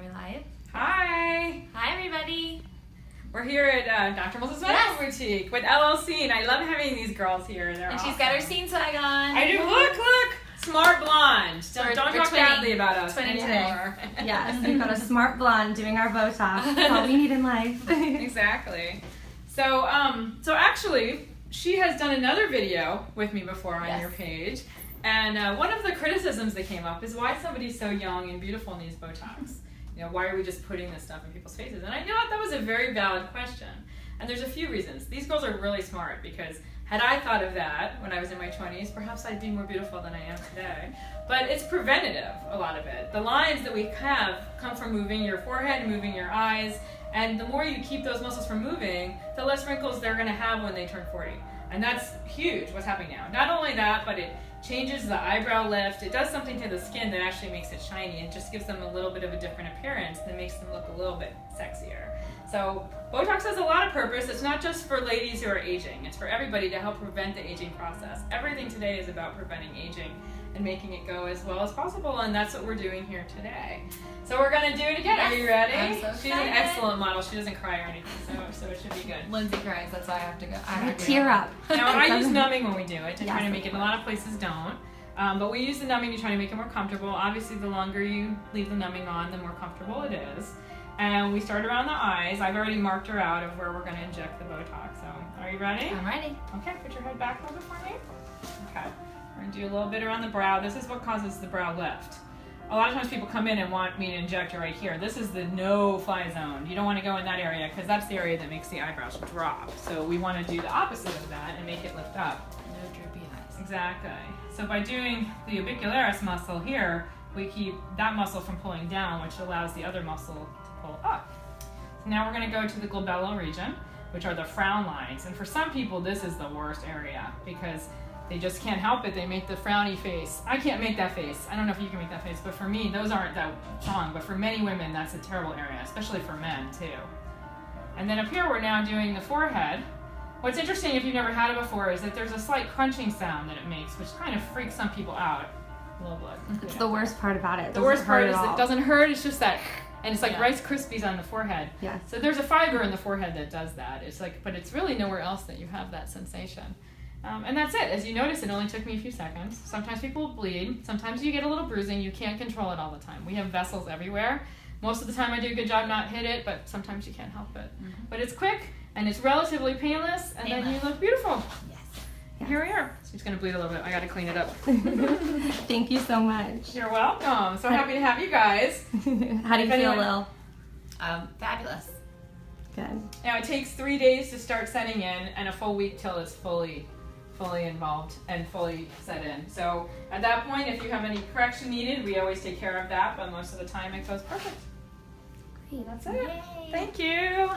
Are we live? Hi! Hi, everybody! We're here at Dr. Melissa's Medical Boutique with LLScene. I love having these girls here. They're And awesome. she's got her scene swag on. I do. Look! Smart blonde. Don't talk badly about us anymore. Yes, we've got a smart blonde doing our Botox. That's all we need in life. Exactly. So actually, she has done another video with me before on your page. And one of the criticisms that came up is why somebody so young and beautiful needs Botox. You know, why are we just putting this stuff in people's faces? And I thought that was a very valid question. And there's a few reasons. These girls are really smart because had I thought of that when I was in my 20s, perhaps I'd be more beautiful than I am today. But it's preventative, a lot of it. The lines that we have come from moving your forehead, moving your eyes, and the more you keep those muscles from moving, the less wrinkles they're going to have when they turn 40. And that's huge, what's happening now. Not only that, but it changes the eyebrow lift. It does something to the skin that actually makes it shiny. It just gives them a little bit of a different appearance that makes them look a little bit sexier. So Botox has a lot of purpose. It's not just for ladies who are aging. It's for everybody to help prevent the aging process. Everything today is about preventing aging and making it go as well as possible, and that's what we're doing here today. So we're going to do it again. Are you ready? I'm so She's an excellent model. She doesn't cry or anything, so it should be good. Lindsay cries, that's why I have to go. I have to Tear up. Now, I use numbing when we do it to try to make it. Yes. A lot of places don't. But we use the numbing to try to make it more comfortable. Obviously, the longer you leave the numbing on, the more comfortable it is. And we start around the eyes. I've already marked her out of where we're going to inject the Botox. So, are you ready? I'm ready. Okay, put your head back a little bit for me. Okay. We're going to do a little bit around the brow. This is what causes the brow lift. A lot of times people come in and want me to inject right here. This is the no-fly zone. You don't want to go in that area because that's the area that makes the eyebrows drop. So we want to do the opposite of that and make it lift up. No droopy eyes. Exactly. So by doing the orbicularis muscle here, we keep that muscle from pulling down, which allows the other muscle to pull up. So now we're going to go to the glabellar region, which are the frown lines. And for some people, this is the worst area because they just can't help it. They make the frowny face. I can't make that face. I don't know if you can make that face, but for me, those aren't that strong. But for many women, that's a terrible area, especially for men too. And then up here, we're now doing the forehead. What's interesting, if you've never had it before, is that there's a slight crunching sound that it makes, which kind of freaks some people out. A little bit. It's the worst part about it. The worst part is it doesn't hurt. It's just that, and it's like Rice Krispies on the forehead. Yes. So there's a fiber in the forehead that does that. It's like, but it's really nowhere else that you have that sensation. And that's it. As you notice, it only took me a few seconds. Sometimes people bleed. Sometimes you get a little bruising. You can't control it all the time. We have vessels everywhere. Most of the time I do a good job not hit it, but sometimes you can't help it. Mm-hmm. But it's quick, and it's relatively painless, and then you look beautiful. Yes. And here we are. She's going to bleed a little bit. I got to clean it up. Thank you so much. You're welcome. So happy to have you guys. How do you feel, Lil? Fabulous. Good. Now it takes 3 days to start setting in, and a full week till it's fully involved and fully set in. So at that point, if you have any correction needed, we always take care of that, but most of the time it goes perfect. Great. That's it. Yay. Thank you.